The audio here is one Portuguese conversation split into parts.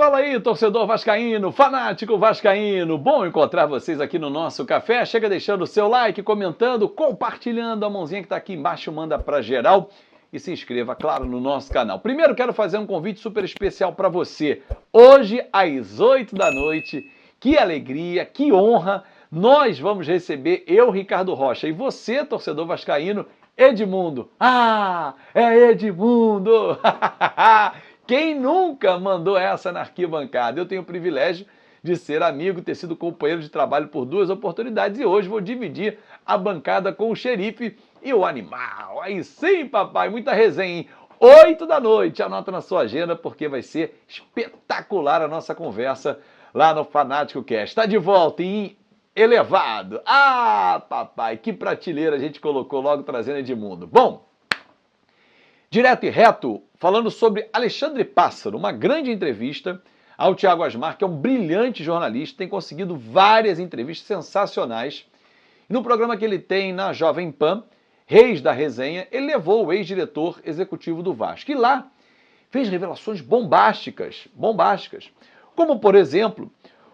Fala aí, torcedor vascaíno, fanático vascaíno. Bom encontrar vocês aqui no nosso café. Chega deixando o seu like, comentando, compartilhando. A mãozinha que tá aqui embaixo manda pra geral. E se inscreva, claro, no nosso canal. Primeiro quero fazer um convite super especial para você. Hoje, às 8 da noite, que alegria, que honra, nós vamos receber eu, Ricardo Rocha, e você, torcedor vascaíno, Edmundo. Ah, é Edmundo! Quem nunca mandou essa na arquibancada? Eu tenho o privilégio de ser amigo, ter sido companheiro de trabalho por 2 oportunidades e hoje vou dividir a bancada com o xerife e o animal. Aí sim, papai, muita resenha, hein? 8 da noite, anota na sua agenda porque vai ser espetacular a nossa conversa lá no Fanático Cast. Está de volta em elevado. Ah, papai, que prateleira a gente colocou logo trazendo Edmundo. Bom, direto e reto, falando sobre Alexandre Pássaro, uma grande entrevista ao Thiago Asmar, que é um brilhante jornalista, tem conseguido várias entrevistas sensacionais. No programa que ele tem na Jovem Pan, Reis da Resenha, ele levou o ex-diretor executivo do Vasco. E lá fez revelações bombásticas, como, por exemplo,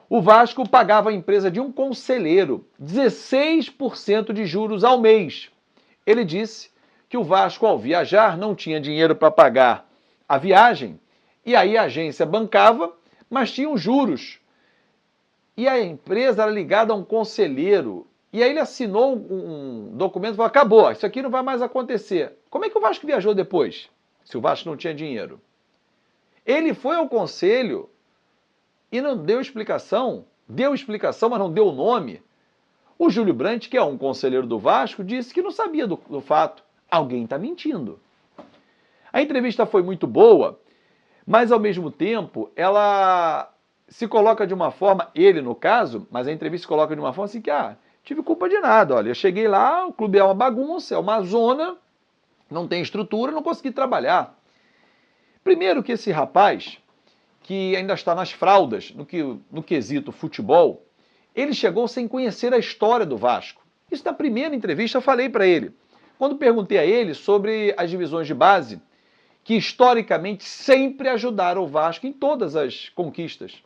o Vasco pagava a empresa de um conselheiro 16% de juros ao mês. Ele disse que o Vasco, ao viajar, não tinha dinheiro para pagar a viagem, e aí a agência bancava, mas tinha os juros. E a empresa era ligada a um conselheiro, e aí ele assinou um documento e falou, acabou, isso aqui não vai mais acontecer. Como é que o Vasco viajou depois, se o Vasco não tinha dinheiro? Ele foi ao conselho e não deu explicação, mas não deu o nome. O Júlio Brandt, que é um conselheiro do Vasco, disse que não sabia do fato. Alguém está mentindo. A entrevista foi muito boa, mas ao mesmo tempo ela se coloca de uma forma, ele no caso, mas a entrevista se coloca de uma forma assim que, tive culpa de nada, olha, eu cheguei lá, o clube é uma bagunça, é uma zona, não tem estrutura, não consegui trabalhar. Primeiro que esse rapaz, que ainda está nas fraldas no quesito futebol, ele chegou sem conhecer a história do Vasco. Isso na primeira entrevista eu falei para ele. Quando perguntei a ele sobre as divisões de base, que historicamente sempre ajudaram o Vasco em todas as conquistas.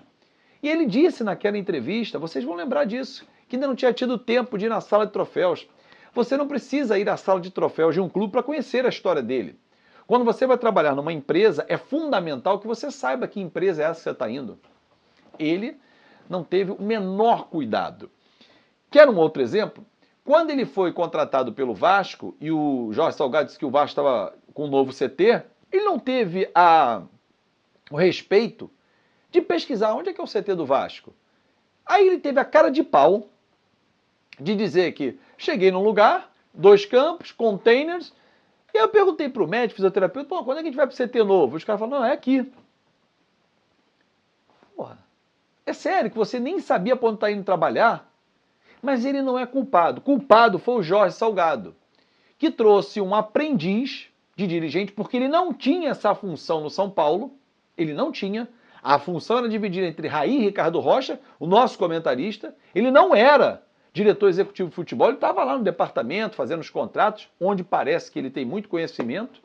E ele disse naquela entrevista, vocês vão lembrar disso, que ainda não tinha tido tempo de ir na sala de troféus. Você não precisa ir à sala de troféus de um clube para conhecer a história dele. Quando você vai trabalhar numa empresa, é fundamental que você saiba que empresa é essa que você está indo. Ele não teve o menor cuidado. Quer um outro exemplo? Quando ele foi contratado pelo Vasco e o Jorge Salgado disse que o Vasco estava com um novo CT, ele não teve o respeito de pesquisar onde é que é o CT do Vasco. Aí ele teve a cara de pau de dizer que cheguei num lugar, 2 campos, containers, e eu perguntei para o médico, fisioterapeuta, quando é que a gente vai para o CT novo? Os caras falaram, não, é aqui. Porra, é sério que você nem sabia para onde está indo trabalhar? Mas ele não é culpado. Culpado foi o Jorge Salgado, que trouxe um aprendiz de dirigente, porque ele não tinha essa função no São Paulo, ele não tinha. A função era dividida entre Raí e Ricardo Rocha, o nosso comentarista. Ele não era diretor executivo de futebol, ele estava lá no departamento, fazendo os contratos, onde parece que ele tem muito conhecimento,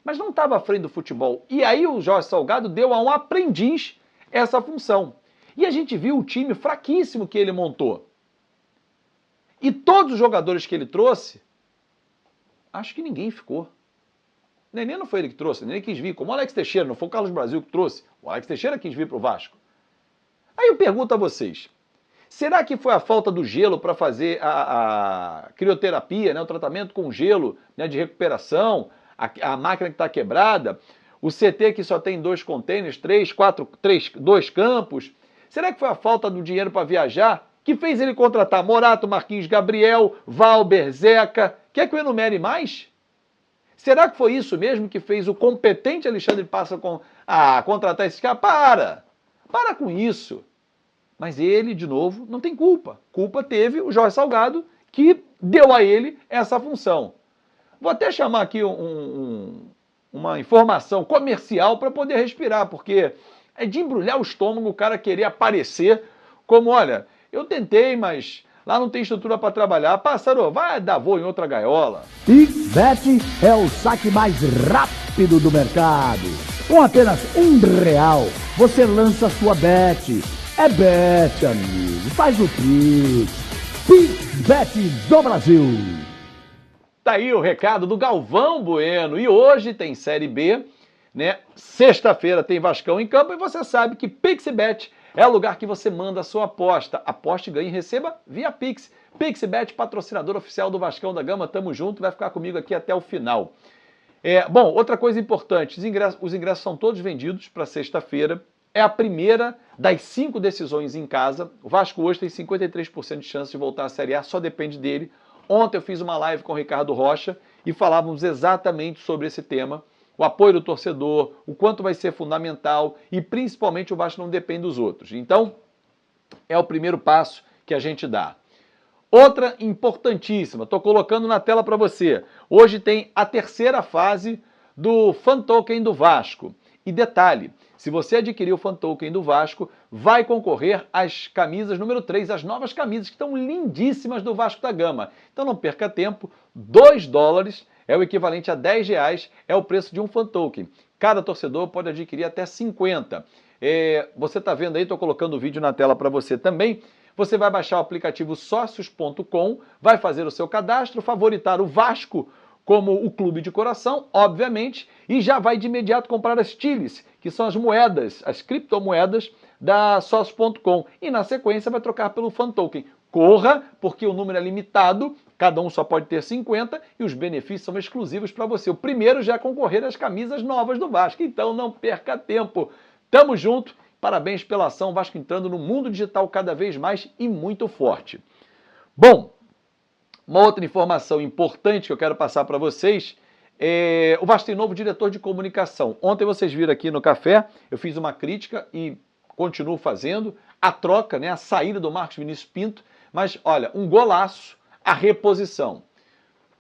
mas não estava à frente do futebol. E aí o Jorge Salgado deu a um aprendiz essa função. E a gente viu o time fraquíssimo que ele montou. E todos os jogadores que ele trouxe, acho que ninguém ficou. Nenê não foi ele que trouxe, Nenê quis vir. Como o Alex Teixeira, não foi o Carlos Brasil que trouxe. O Alex Teixeira quis vir para o Vasco. Aí eu pergunto a vocês, será que foi a falta do gelo para fazer a crioterapia, né, o tratamento com gelo, né, de recuperação, a máquina que está quebrada, o CT que só tem 2 containers, 2 campos? Será que foi a falta do dinheiro para viajar que fez ele contratar Morato, Marquinhos, Gabriel, Valber, Zeca? Quer que eu enumere mais? Será que foi isso mesmo que fez o competente Alexandre Pássaro contratar esse cara? Para com isso. Mas ele, de novo, não tem culpa. Culpa teve o Jorge Salgado, que deu a ele essa função. Vou até chamar aqui uma informação comercial para poder respirar, porque é de embrulhar o estômago o cara querer aparecer como, olha, eu tentei, mas lá não tem estrutura para trabalhar. Pássaro, vai dar voo em outra gaiola. PicBet é o saque mais rápido do mercado. Com apenas R$1, você lança a sua bet. É bet, amigo. Faz o Pix. Pix Bet do Brasil. Tá aí o recado do Galvão Bueno. E hoje tem Série B, né? Sexta-feira tem Vascão em campo e você sabe que PixBet é o lugar que você manda a sua aposta. Aposte, ganhe e receba via Pix. PixBet, patrocinador oficial do Vascão da Gama. Tamo junto, vai ficar comigo aqui até o final. Bom, outra coisa importante, os ingressos são todos vendidos para sexta-feira. É a primeira das 5 decisões em casa. O Vasco hoje tem 53% de chance de voltar à Série A, só depende dele. Ontem eu fiz uma live com o Ricardo Rocha e falávamos exatamente sobre esse tema. O apoio do torcedor, o quanto vai ser fundamental e principalmente o Vasco não depende dos outros. Então, é o primeiro passo que a gente dá. Outra importantíssima, estou colocando na tela para você. Hoje tem a terceira fase do Fan Token do Vasco. E detalhe, se você adquirir o Fan Token do Vasco, vai concorrer às camisas número 3, as novas camisas que estão lindíssimas do Vasco da Gama. Então não perca tempo, $2 é o equivalente a R$10, é o preço de um Fan Token. Cada torcedor pode adquirir até 50. Você está vendo aí, estou colocando o vídeo na tela para você também. Você vai baixar o aplicativo sócios.com, vai fazer o seu cadastro, favoritar o Vasco como o clube de coração, obviamente, e já vai de imediato comprar as TILs, que são as moedas, as criptomoedas da sócios.com. E na sequência vai trocar pelo Fan Token. Corra, porque o número é limitado, cada um só pode ter 50 e os benefícios são exclusivos para você. O primeiro já é concorrer às camisas novas do Vasco, então não perca tempo. Tamo junto. Parabéns pela ação, Vasco entrando no mundo digital cada vez mais e muito forte. Bom, uma outra informação importante que eu quero passar para vocês o Vasco tem novo diretor de comunicação. Ontem vocês viram aqui no café, eu fiz uma crítica e continuo fazendo, a troca, né, a saída do Marcos Vinícius Pinto, mas olha, um golaço, a reposição.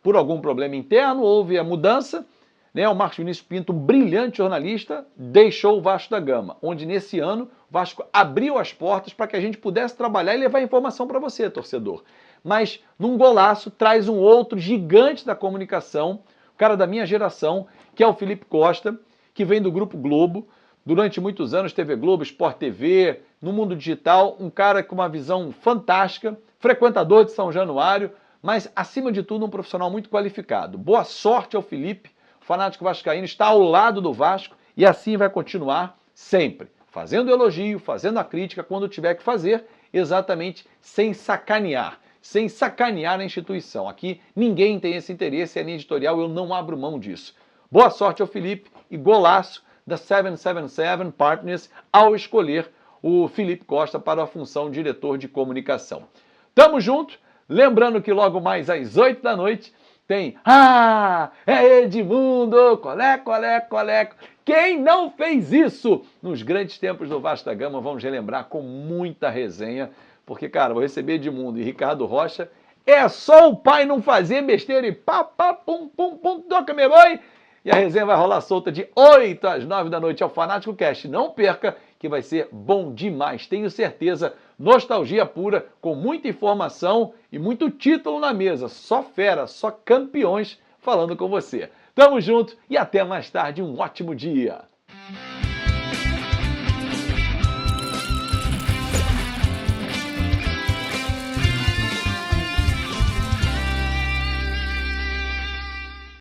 Por algum problema interno, houve a mudança, né, o Marcos Vinícius Pinto, um brilhante jornalista, deixou o Vasco da Gama, onde nesse ano o Vasco abriu as portas para que a gente pudesse trabalhar e levar informação para você, torcedor. Mas num golaço traz um outro gigante da comunicação, o cara da minha geração, que é o Felipe Costa, que vem do Grupo Globo, durante muitos anos TV Globo, Sport TV, no mundo digital, um cara com uma visão fantástica, frequentador de São Januário, mas acima de tudo um profissional muito qualificado. Boa sorte ao Felipe. O fanático vascaíno está ao lado do Vasco e assim vai continuar sempre, fazendo elogio, fazendo a crítica quando tiver que fazer, exatamente sem sacanear a instituição. Aqui ninguém tem esse interesse, é linha editorial, eu não abro mão disso. Boa sorte ao Felipe e golaço da 777 Partners ao escolher o Felipe Costa para a função de diretor de comunicação. Tamo junto, lembrando que logo mais às 8 da noite tem é Edmundo, coleco. Quem não fez isso nos grandes tempos do Vasco da Gama, vamos relembrar com muita resenha, porque, cara, vou receber Edmundo e Ricardo Rocha, é só o pai não fazer besteira e pum, toca meu boi, e a resenha vai rolar solta de 8 às 9 da noite ao Fanático Cast. Não perca, que vai ser bom demais, tenho certeza. Nostalgia pura, com muita informação e muito título na mesa. Só fera, só campeões falando com você. Tamo junto e até mais tarde. Um ótimo dia.